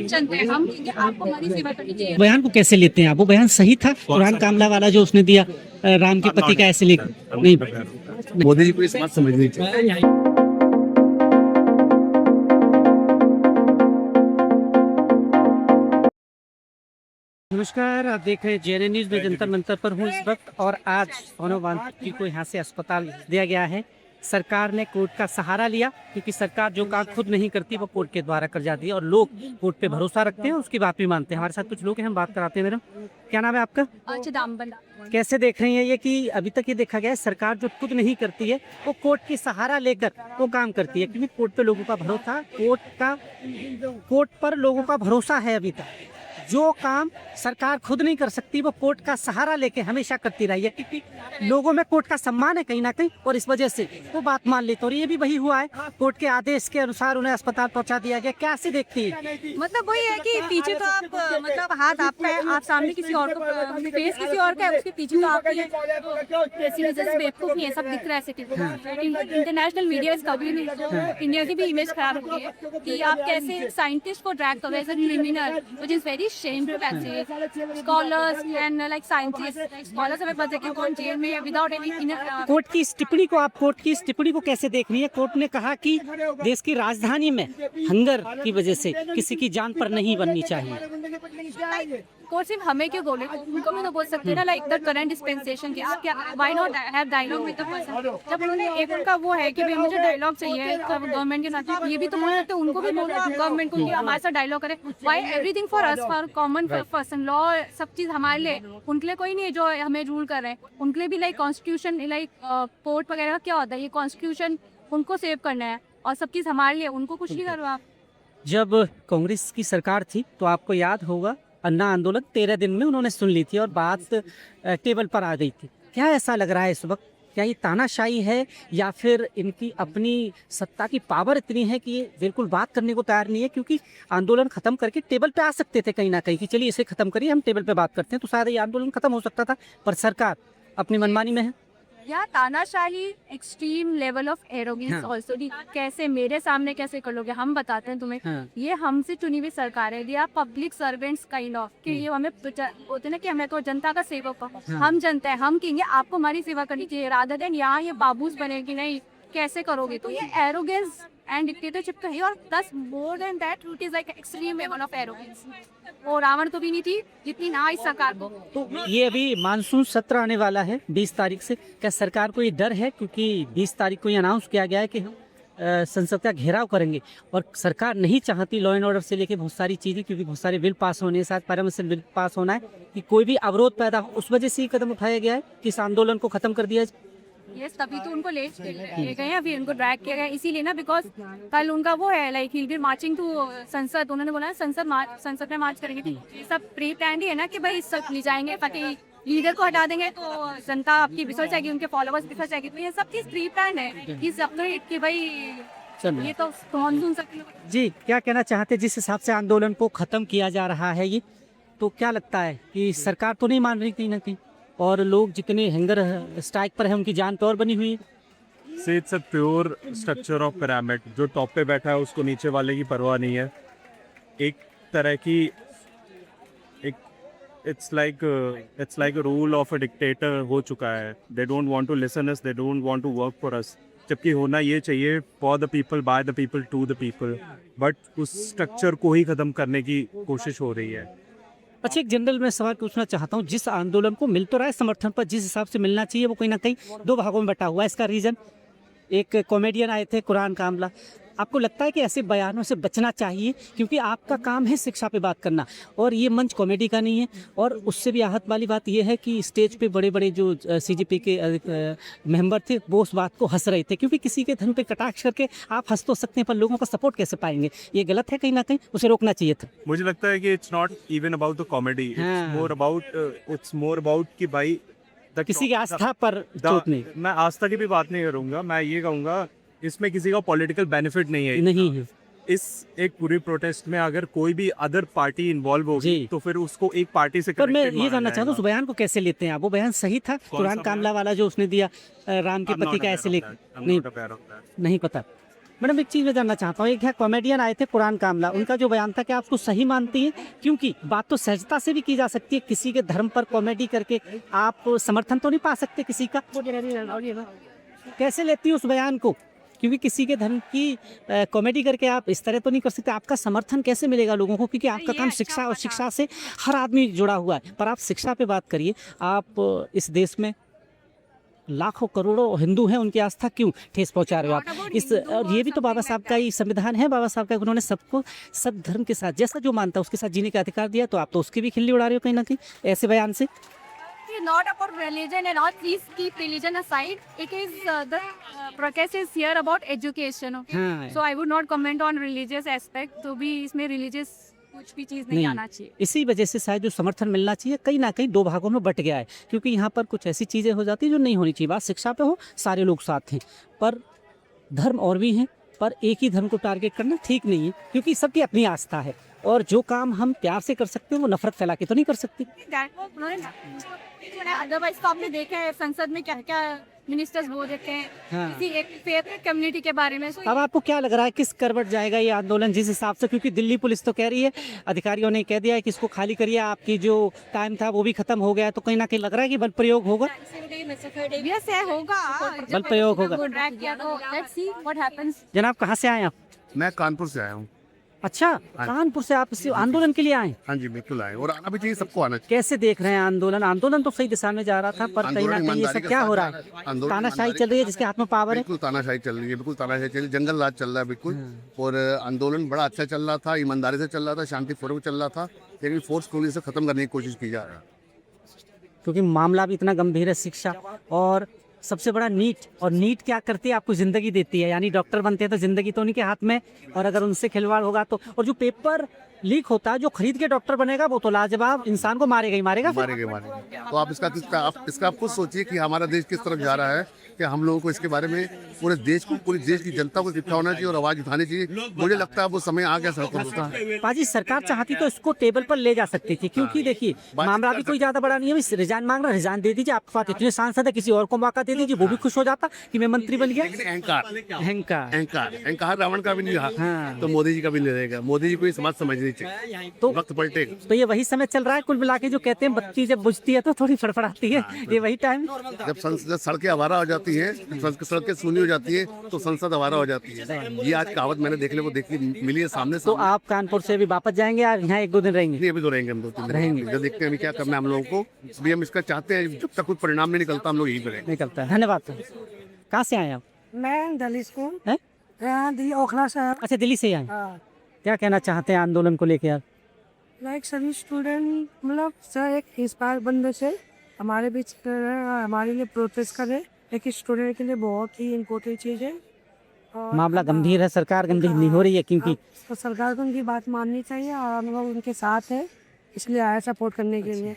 जनता है, हम कहेंगे आपको हमारी सेवा करनी चाहिए। बयान को कैसे लेते हैं आप? वो बयान सही था? कुरान कामला वाला जो उसने दिया, राम के पति का ऐसे लिख नहीं। मोदी जी को इस बात समझनी चाहिए। नमस्कार, आप देख रहे हैं जेएनएन न्यूज में जंतर मंतर पर हूँ इस वक्त। और आज सोनम वांगचुक को यहाँ से अस्पताल दिया गया है। सरकार ने कोर्ट का सहारा लिया, क्योंकि सरकार जो काम खुद नहीं करती वो कोर्ट के द्वारा कर जाती है, और लोग कोर्ट पे भरोसा रखते हैं, उसकी बात भी मानते हैं। हमारे साथ कुछ लोग हैं, हम बात कराते हैं। मैडम, क्या नाम है आपका? चिदम्बरम। कैसे देख रही हैं ये कि अभी तक ये देखा गया है सरकार जो खुद नहीं करती है वो कोर्ट की सहारा लेकर वो काम करती है, क्योंकि कोर्ट पे लोगों का भरोसा, कोर्ट पर लोगों का भरोसा है। अभी तक जो काम सरकार खुद नहीं कर सकती वो कोर्ट का सहारा लेके हमेशा करती रही है, क्योंकि लोगों में कोर्ट का सम्मान है कहीं ना कहीं, और इस वजह से वो बात मान लेते। और ये भी वही हुआ है, कोर्ट के आदेश के अनुसार उन्हें अस्पताल पहुंचा दिया गया। कैसे देखती है? मतलब वही है कि पीछे तो आप मतलब हाथ आपका है, आप सामने किसी और को फेस किसी और का है, उसके पीछे तो आपकी है। बेवकूफ नहीं है, सब दिख रहा है सिटी। इंटरनेशनल मीडिया इस कभी नहीं, इंडिया की भी इमेज खराब हो गई है कि आप कैसे साइंटिस्ट को ट्रैक करो as a criminal, which is very shameful actually. Scholars and like scientists, scholars हमें पता है कि कौन जेल में without any कोर्ट की इस टिप्पणी को, आप कोर्ट की इस टिप्पणी को कैसे देख रही है? कोर्ट ने कहा कि देश की राजधानी में हंगर की वजह से किसी की जान पर नहीं बननी चाहिए। कोर्ट सिर्फ हमें क्यों बोले, उनको भी तो बोल सकते हैं ना, लाइक द करंट डिस्पेंसेशन की आप क्या, why not have dialogue with the person. जब उन्होंने एक उनका वो है कि भाई मुझे डायलॉग चाहिए गवर्नमेंट के साथ, ये भी तो बोल सकते हैं, उनको भी बोलो आप गवर्नमेंट को कि हमारे साथ डायलॉग करें। Why everything for us, for common person, law सब चीज हमारे लिए, उनके लिए कोई नहीं है जो हमें रूल कर रहे हैं। उनके लिए भी लाइक कॉन्स्टिट्यूशन, लाइक कोर्ट वगैरह क्या होता है, ये कॉन्स्टिट्यूशन उनको सेव करना है, और सब चीज हमारे लिए, उनको कुछ नहीं करो आप। जब कांग्रेस की सरकार थी तो आपको याद होगा अन्ना आंदोलन 13 दिन में उन्होंने सुन ली थी और बात टेबल पर आ गई थी। क्या ऐसा लग रहा है इस वक्त? क्या ये तानाशाही है, या फिर इनकी अपनी सत्ता की पावर इतनी है कि ये बिल्कुल बात करने को तैयार नहीं है? क्योंकि आंदोलन खत्म करके टेबल पे आ सकते थे कहीं ना कहीं कि चलिए इसे खत्म करिए, हम टेबल पे बात करते हैं, तो शायद ये आंदोलन खत्म हो सकता था। पर सरकार अपनी मनमानी में है। या तानाशाही, extreme level of arrogance also. कैसे मेरे सामने कैसे कर लोगे, हम बताते हैं तुम्हें। ये हमसे चुनी हुई सरकार है, ये पब्लिक सर्वेंट्स काइंड ऑफ, कि ये हमें होते ना कि हमें तो जनता का सेवक हो, हम जनता है, हम कहेंगे आपको हमारी सेवा करनी चाहिए, रादर देन यहाँ ये बाबूस बनेगी नहीं कैसे करोगे। तो ये एरोगेंस एंड डिक्टेटरशिप का है, और plus more than that it is like extreme level of arrogance. और रावण तो भी नहीं थी जितनी ना इस सरकार को। तो ये अभी मानसून सत्र आने वाला है 20 तारीख से, क्या सरकार को ये डर है? क्योंकि 20 तारीख को ये अनाउंस किया गया है कि हम संसद का घेराव करेंगे, और सरकार नहीं चाहती लॉ एंड ऑर्डर से लेके बहुत सारी चीज़ें, क्योंकि बहुत सारे बिल पास होने हैं, साथ पार्लियामेंट से बिल पास होना है, कि कोई भी अवरोध पैदा हो, उस वजह से ही कदम उठाया गया है कि इस आंदोलन को खत्म कर दिया जाए। यस, तभी तो उनको ले गए हैं, अभी उनको ड्रैग किया गया इसीलिए ना, बिकॉज कल उनका वो है like he will marching to Sansad. उन्होंने बोला संसद में मार्च करेंगे। ये सब प्री प्लान ही है ना कि भाई सब ले जाएंगे, ताकि लीडर को हटा देंगे तो जनता आपकी बिसर जाएगी, उनके फॉलोअर्स बिसर जाएगी। तो ये सब चीज प्री प्लान है कि भाई ये तो कौन सुन सकते। जी, क्या कहना चाहते? जिस हिसाब से आंदोलन को खत्म किया जा रहा है ये, तो क्या लगता है कि सरकार तो नहीं मान रही कहीं ना कहीं, और लोग जितने हैंगर स्ट्राइक पर हैं उनकी जान पे और बनी हुई है? से it's a pure structure of pyramid. जो टॉप पे बैठा है उसको नीचे वाले की परवाह नहीं है। एक तरह की it's like a rule of a dictator हो चुका है। They don't want to listen us, they don't want to work for us, जबकि होना ये चाहिए for the people, by the people, to the people. But उस स्ट्रक्चर को ही खत्म करने की कोशिश हो रही है। अच्छा, एक जनरल मैं सवाल पूछना चाहता हूँ। जिस आंदोलन को मिल तो रहा है समर्थन, पर जिस हिसाब से मिलना चाहिए वो कहीं ना कहीं दो भागों में बटा हुआ है। इसका रीज़न, एक कॉमेडियन आए थे कुरान कामला, आपको लगता है कि ऐसे बयानों से बचना चाहिए? क्योंकि आपका काम है शिक्षा पे बात करना, और ये मंच कॉमेडी का नहीं है। और उससे भी आहत वाली बात ये है कि स्टेज पे बड़े बड़े जो सीजेपी के मेंबर थे वो उस बात को हंस रहे थे, क्योंकि किसी के धर्म पे कटाक्ष करके आप हंस तो सकते हैं, पर लोगों का सपोर्ट कैसे पाएंगे? ये गलत है कहीं ना कहीं, उसे रोकना चाहिए था। मुझे लगता है कि it's not even about the comedy, it's more about कि भाई किसी की आस्था पर चोट नहीं। मैं आस्था की भी बात नहीं करूंगा, मैं ये कहूंगा इसमें किसी का पॉलिटिकल बेनिफिट नहीं है। नहीं है। इस एक पूरी प्रोटेस्ट में अगर कोई भी अदर पार्टी इन्वॉल्व होगी तो फिर उसको एक पार्टी से पर मैं ये जानना चाहता हूँ, उस बयान को कैसे लेते हैं आप? वो बयान सही था? कुरान कामला वाला जो उसने दिया, राम के पति का ऐसे लिख नहीं पता। मैडम एक चीज़ मैं जानना चाहता हूँ, एक है कॉमेडियन आए थे कुरान कामला, उनका जो बयान था क्या आपको सही मानती हैं? क्योंकि बात तो सहजता से भी की जा सकती है, किसी के धर्म पर कॉमेडी करके आप समर्थन तो नहीं पा सकते किसी का, कैसे लेती हैं उस बयान को? क्योंकि किसी के धर्म की कॉमेडी करके आप इस तरह तो नहीं कर सकते, आपका समर्थन कैसे मिलेगा लोगों को? क्योंकि आपका काम शिक्षा और शिक्षा से हर आदमी जुड़ा हुआ है। पर आप शिक्षा पे बात करिए, आप इस देश में लाखों करोड़ों हिंदू हैं, उनकी आस्था क्यों ठेस पहुंचा रहे हो आप? इस और ये भी तो बाबा साहब का ही संविधान है, बाबा साहब का, उन्होंने सबको सब धर्म के साथ जैसा जो मानता है उसके साथ जीने का अधिकार दिया, तो आप तो उसकी भी खिल्ली उड़ा रहे हो कहीं ना कहीं ऐसे बयान से। Not about religion and all. Please keep religion aside. It is the protest is here about education. Okay. हाँ। So I would not comment on religious aspect. तो भी इसमें religious कुछ भी चीज़ नहीं आना चाहिए। इसी वजह से शायद जो समर्थन मिलना चाहिए कहीं ना कहीं दो भागों में बट गया है, क्योंकि यहाँ पर कुछ ऐसी चीज़ें हो जाती हैं जो नहीं होनी चाहिए। बात शिक्षा पे हो, सारे लोग साथ हैं, पर धर्म और भी हैं, पर एक ही धर्म को टारगेट करना ठीक नहीं है, क्योंकि सबकी अपनी आस्था है और जो काम हम प्यार से कर सकते हैं वो नफरत फैला के तो नहीं कर सकते। अदरवाइज तो आपने देखा है संसद में क्या क्या मिनिस्टर्स बोल देते हैं हाँ। किसी एक फेवरेट कम्युनिटी के बारे में। अब आपको क्या लग रहा है किस करवट जाएगा ये आंदोलन जिस हिसाब से? क्योंकि दिल्ली पुलिस तो कह रही है, अधिकारियों ने कह दिया है कि इसको खाली करिए, आपकी जो टाइम था वो भी खत्म हो गया है, तो कहीं ना कहीं लग रहा है कि बल प्रयोग होगा। यस है, होगा बल प्रयोग होगा। Let's see what happens. जनाब कहाँ से आए आप? मैं कानपुर से आया हूँ। अच्छा, कानपुर से आप इस आंदोलन के लिए आए? हाँ जी, बिल्कुल आए, और आना भी चाहिए, सबको आना चाहिए। कैसे देख रहे हैं आंदोलन? आंदोलन तो सही दिशा में जा रहा था, पर कहीं ना कहीं ये सब क्या हो रहा है? तानाशाही चल रही है जिसके हाथ में पावर है। बिल्कुल तानाशाही चल रही है, बिल्कुल तानाशाही चल रही है, जंगल राज चल रहा है बिल्कुल। और आंदोलन बड़ा अच्छा चल रहा था, ईमानदारी से चल रहा था, शांतिपूर्वक चल रहा था, लेकिन फोर्स पुलिस से खत्म करने की कोशिश की जा रहा है। क्योंकि मामला भी इतना गंभीर है, शिक्षा और सबसे बड़ा नीट। और नीट क्या करती है? आपको ज़िंदगी देती है, यानी डॉक्टर बनते हैं तो ज़िंदगी तो उन्हीं के हाथ में, और अगर उनसे खिलवाड़ होगा तो, और जो पेपर लीक होता है, जो खरीद के डॉक्टर बनेगा वो तो लाजवाब इंसान को मारेगा ही मारेगा। मारेंगे। तो आप इसका आप खुद सोचिए कि हमारा देश किस तरफ जा रहा है, कि हम लोगों को इसके बारे में पूरे देश की जनता को इकट्ठा होना चाहिए और आवाज उठानी चाहिए। मुझे लगता है वो समय आ गया सड़कों पर। पाजी सरकार चाहती तो इसको टेबल पर ले जा सकती थी, क्योंकि देखिए मामला भी कोई ज्यादा बड़ा नहीं है, रिजाइन मांग रहा, रिजाइन दे दीजिए, आपके पास इतने सांसद है, किसी और को मौका दे दीजिए, वो भी खुश हो जाता कि मैं मंत्री बन गया। अहंकार रावण का भी नहीं रहा, हाँ। तो मोदी जी का भी नहीं रहेगा। मोदी जी को ये समाज समझनी चाहिए, तो वक्त पलटेगा। तो ये वही समय चल रहा है कुल मिला के, जो कहते हैं बत्ती जब बुझती है तो थोड़ी फड़फड़ाती है, ये वही टाइम। जब सड़कें आवारा हो जाती है, सड़कें सूनी हो जाती है, तो संसद आवारा हो जाती है। ये आज कहावत मैंने देखने मिली है सामने। तो आप कानपुर से भी वापस जाएंगे या यहाँ एक दो दिन रहेंगे? नहीं, अभी तो रहेंगे हम 2-3 दिन रहेंगे, जब देखते हैं अभी क्या करना है हम लोगों को। अभी हम इसका चाहते हैं, जब तक कोई परिणाम नहीं निकलता हम लोग यहीं पे रहेंगे। निकलता है। धन्यवाद। कहाँ से आए आप? मैं दिल्ली से हूँ। हैं? दिल्ली ओखला से। अच्छा, दिल्ली से आए। हाँ। क्या कहना चाहते हैं आंदोलन को लेकर आप? लाइक सभी स्टूडेंट मतलब सर एक इंस्पायर बनने से हमारे बीच हमारे लिए प्रोटेस्ट करें, एक स्टूडेंट के लिए बहुत ही इम्पोर्टेंट चीज़ है। और मामला गंभीर है, सरकार गंभीर नहीं हो रही है, क्योंकि तो सरकार को उनकी बात माननी चाहिए और हम लोग उनके साथ हैं, इसलिए आए सपोर्ट करने के लिए।